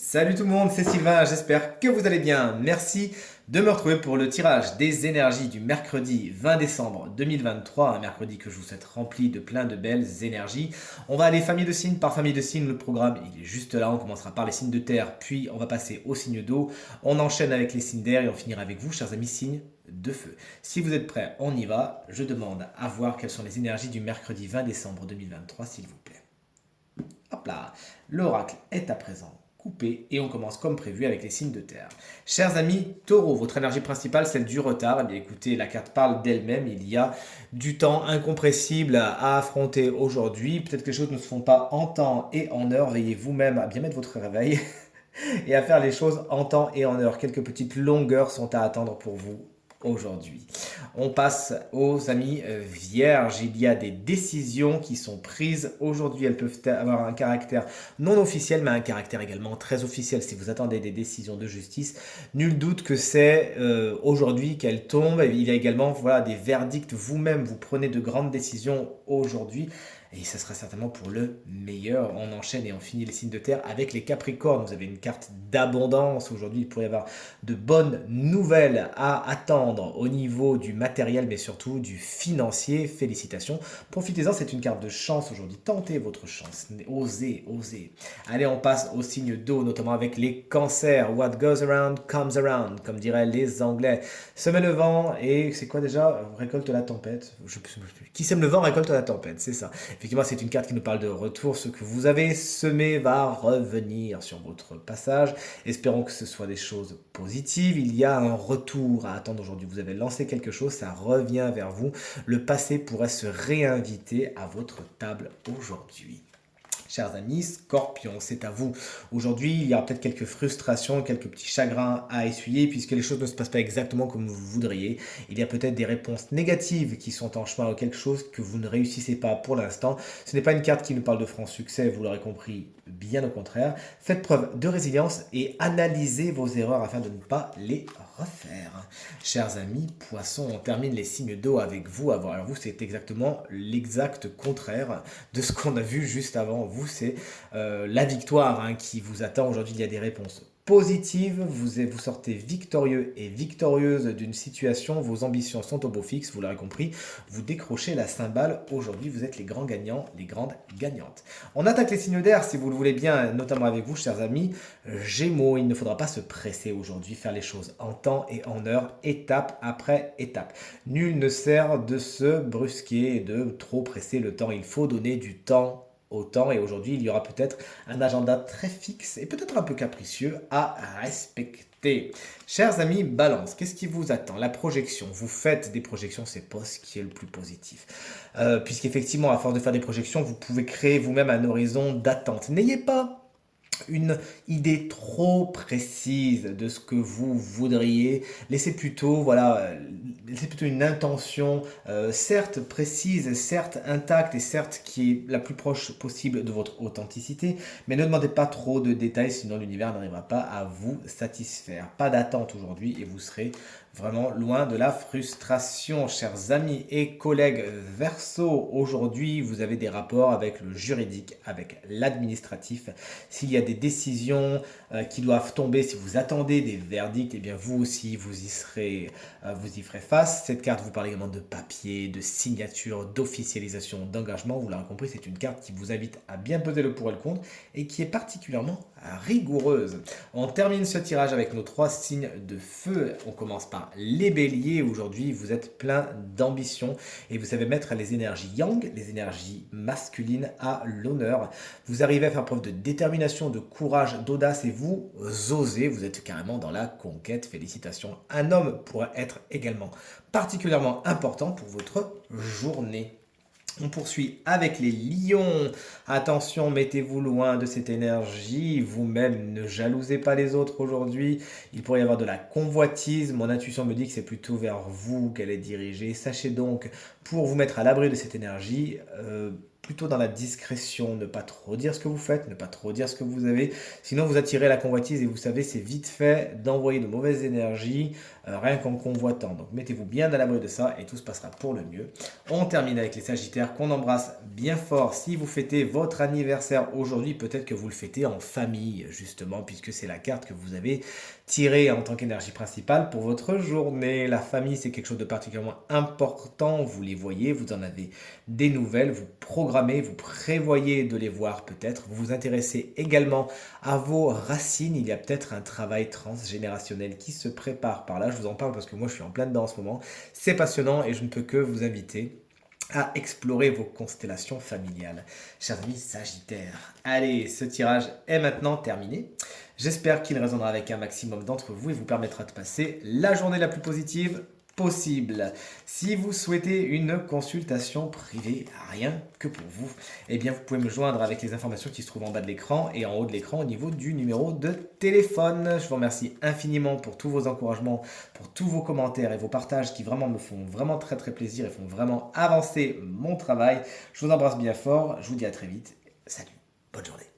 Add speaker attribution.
Speaker 1: Salut tout le monde, c'est Sylvain, j'espère que vous allez bien. Merci de me retrouver pour le tirage des énergies du mercredi 20 décembre 2023, un mercredi que je vous souhaite rempli de plein de belles énergies. On va aller famille de signes par famille de signes, le programme il est juste là, on commencera par les signes de terre, puis on va passer aux signes d'eau, on enchaîne avec les signes d'air et on finira avec vous, chers amis, signes de feu. Si vous êtes prêts, on y va. Je demande à voir quelles sont les énergies du mercredi 20 décembre 2023, s'il vous plaît. Hop là, l'oracle est à présent coupé et on commence comme prévu avec les signes de terre. Chers amis taureaux, votre énergie principale, celle du retard. Eh bien écoutez, la carte parle d'elle-même. Il y a du temps incompressible à affronter aujourd'hui. Peut-être que les choses ne se font pas en temps et en heure. Veillez vous-même à bien mettre votre réveil et à faire les choses en temps et en heure. Quelques petites longueurs sont à attendre pour vous aujourd'hui. On passe aux amis vierges. Il y a des décisions qui sont prises aujourd'hui. Elles peuvent avoir un caractère non officiel, mais un caractère également très officiel. Si vous attendez des décisions de justice, nul doute que c'est aujourd'hui qu'elles tombent. Il y a également voilà, des verdicts. Vous-même, vous prenez de grandes décisions aujourd'hui. Et ce sera certainement pour le meilleur. On enchaîne et on finit les signes de terre avec les Capricornes. Vous avez une carte d'abondance. Aujourd'hui, il pourrait y avoir de bonnes nouvelles à attendre au niveau du matériel, mais surtout du financier. Félicitations. Profitez-en, c'est une carte de chance aujourd'hui. Tentez votre chance. Osez, osez. Allez, on passe aux signes d'eau, notamment avec les cancers. What goes around comes around, comme diraient les Anglais. Semez le vent et c'est quoi déjà? Récolte la tempête. Qui sème le vent récolte la tempête, c'est ça. Effectivement, c'est une carte qui nous parle de retour. Ce que vous avez semé va revenir sur votre passage. Espérons que ce soit des choses positives. Il y a un retour à attendre aujourd'hui. Vous avez lancé quelque chose, ça revient vers vous. Le passé pourrait se réinviter à votre table aujourd'hui. Chers amis, Scorpion, c'est à vous. Aujourd'hui, il y aura peut-être quelques frustrations, quelques petits chagrins à essuyer puisque les choses ne se passent pas exactement comme vous voudriez. Il y a peut-être des réponses négatives qui sont en chemin ou quelque chose que vous ne réussissez pas pour l'instant. Ce n'est pas une carte qui nous parle de franc succès, vous l'aurez compris, bien au contraire. Faites preuve de résilience et analysez vos erreurs afin de ne pas les refaire. Chers amis, Poissons, on termine les signes d'eau avec vous. Alors vous, c'est exactement l'exact contraire de ce qu'on a vu juste avant. Vous, c'est la victoire qui vous attend. Aujourd'hui, il y a des réponses positives. Vous sortez victorieux et victorieuse d'une situation. Vos ambitions sont au beau fixe, vous l'aurez compris. Vous décrochez la cymbale. Aujourd'hui, vous êtes les grands gagnants, les grandes gagnantes. On attaque les signes d'air, si vous le voulez bien, notamment avec vous, chers amis. Gémeaux, il ne faudra pas se presser aujourd'hui, faire les choses en temps et en heure, étape après étape. Nul ne sert de se brusquer et de trop presser le temps. Il faut donner du temps au temps et aujourd'hui il y aura peut-être un agenda très fixe et peut-être un peu capricieux à respecter. Chers amis, balance, qu'est-ce qui vous attend? La projection, vous faites des projections, c'est pas ce qui est le plus positif. Puisqu'effectivement, à force de faire des projections, vous pouvez créer vous-même un horizon d'attente. N'ayez pas une idée trop précise de ce que vous voudriez. Laissez plutôt, laissez plutôt une intention, certes précise, certes intacte et certes qui est la plus proche possible de votre authenticité, mais ne demandez pas trop de détails, sinon l'univers n'arrivera pas à vous satisfaire. Pas d'attente aujourd'hui et vous serez vraiment loin de la frustration. Chers amis et collègues Verseau, aujourd'hui vous avez des rapports avec le juridique, avec l'administratif. S'il y a des décisions qui doivent tomber, si vous attendez des verdicts, eh bien vous aussi vous y ferez face. Cette carte vous parle également de papier, de signature, d'officialisation, d'engagement. Vous l'avez compris, c'est une carte qui vous invite à bien peser le pour et le contre et qui est particulièrement rigoureuse. On termine ce tirage avec nos 3 signes de feu. On commence par les béliers. Aujourd'hui, vous êtes plein d'ambition et vous savez mettre les énergies yang, les énergies masculines à l'honneur. Vous arrivez à faire preuve de détermination, de courage, d'audace et vous osez. Vous êtes carrément dans la conquête. Félicitations. Un homme pourrait être également particulièrement important pour votre journée. On poursuit avec les lions. Attention, mettez-vous loin de cette énergie. Vous-même, ne jalousez pas les autres aujourd'hui. Il pourrait y avoir de la convoitise. Mon intuition me dit que c'est plutôt vers vous qu'elle est dirigée. Sachez donc, pour vous mettre à l'abri de cette énergie, plutôt dans la discrétion, ne pas trop dire ce que vous faites, ne pas trop dire ce que vous avez, sinon vous attirez la convoitise et vous savez, c'est vite fait d'envoyer de mauvaises énergies, rien qu'en convoitant. Donc mettez-vous bien à l'abri de ça et tout se passera pour le mieux. On termine avec les Sagittaires qu'on embrasse bien fort. Si vous fêtez votre anniversaire aujourd'hui, peut-être que vous le fêtez en famille, justement, puisque c'est la carte que vous avez tirée en tant qu'énergie principale pour votre journée. La famille, c'est quelque chose de particulièrement important. Vous les voyez, vous en avez des nouvelles, vous programmez, vous prévoyez de les voir peut-être. Vous vous intéressez également à vos racines. Il y a peut-être un travail transgénérationnel qui se prépare par là. Je vous en parle parce que moi, je suis en plein dedans en ce moment. C'est passionnant et je ne peux que vous inviter à explorer vos constellations familiales. Chers amis Sagittaires, allez, ce tirage est maintenant terminé. J'espère qu'il résonnera avec un maximum d'entre vous et vous permettra de passer la journée la plus posible possible. Si vous souhaitez une consultation privée, rien que pour vous, eh bien vous pouvez me joindre avec les informations qui se trouvent en bas de l'écran et en haut de l'écran au niveau du numéro de téléphone. Je vous remercie infiniment pour tous vos encouragements, pour tous vos commentaires et vos partages qui vraiment me font vraiment très très plaisir et font vraiment avancer mon travail. Je vous embrasse bien fort, je vous dis à très vite. Salut, bonne journée.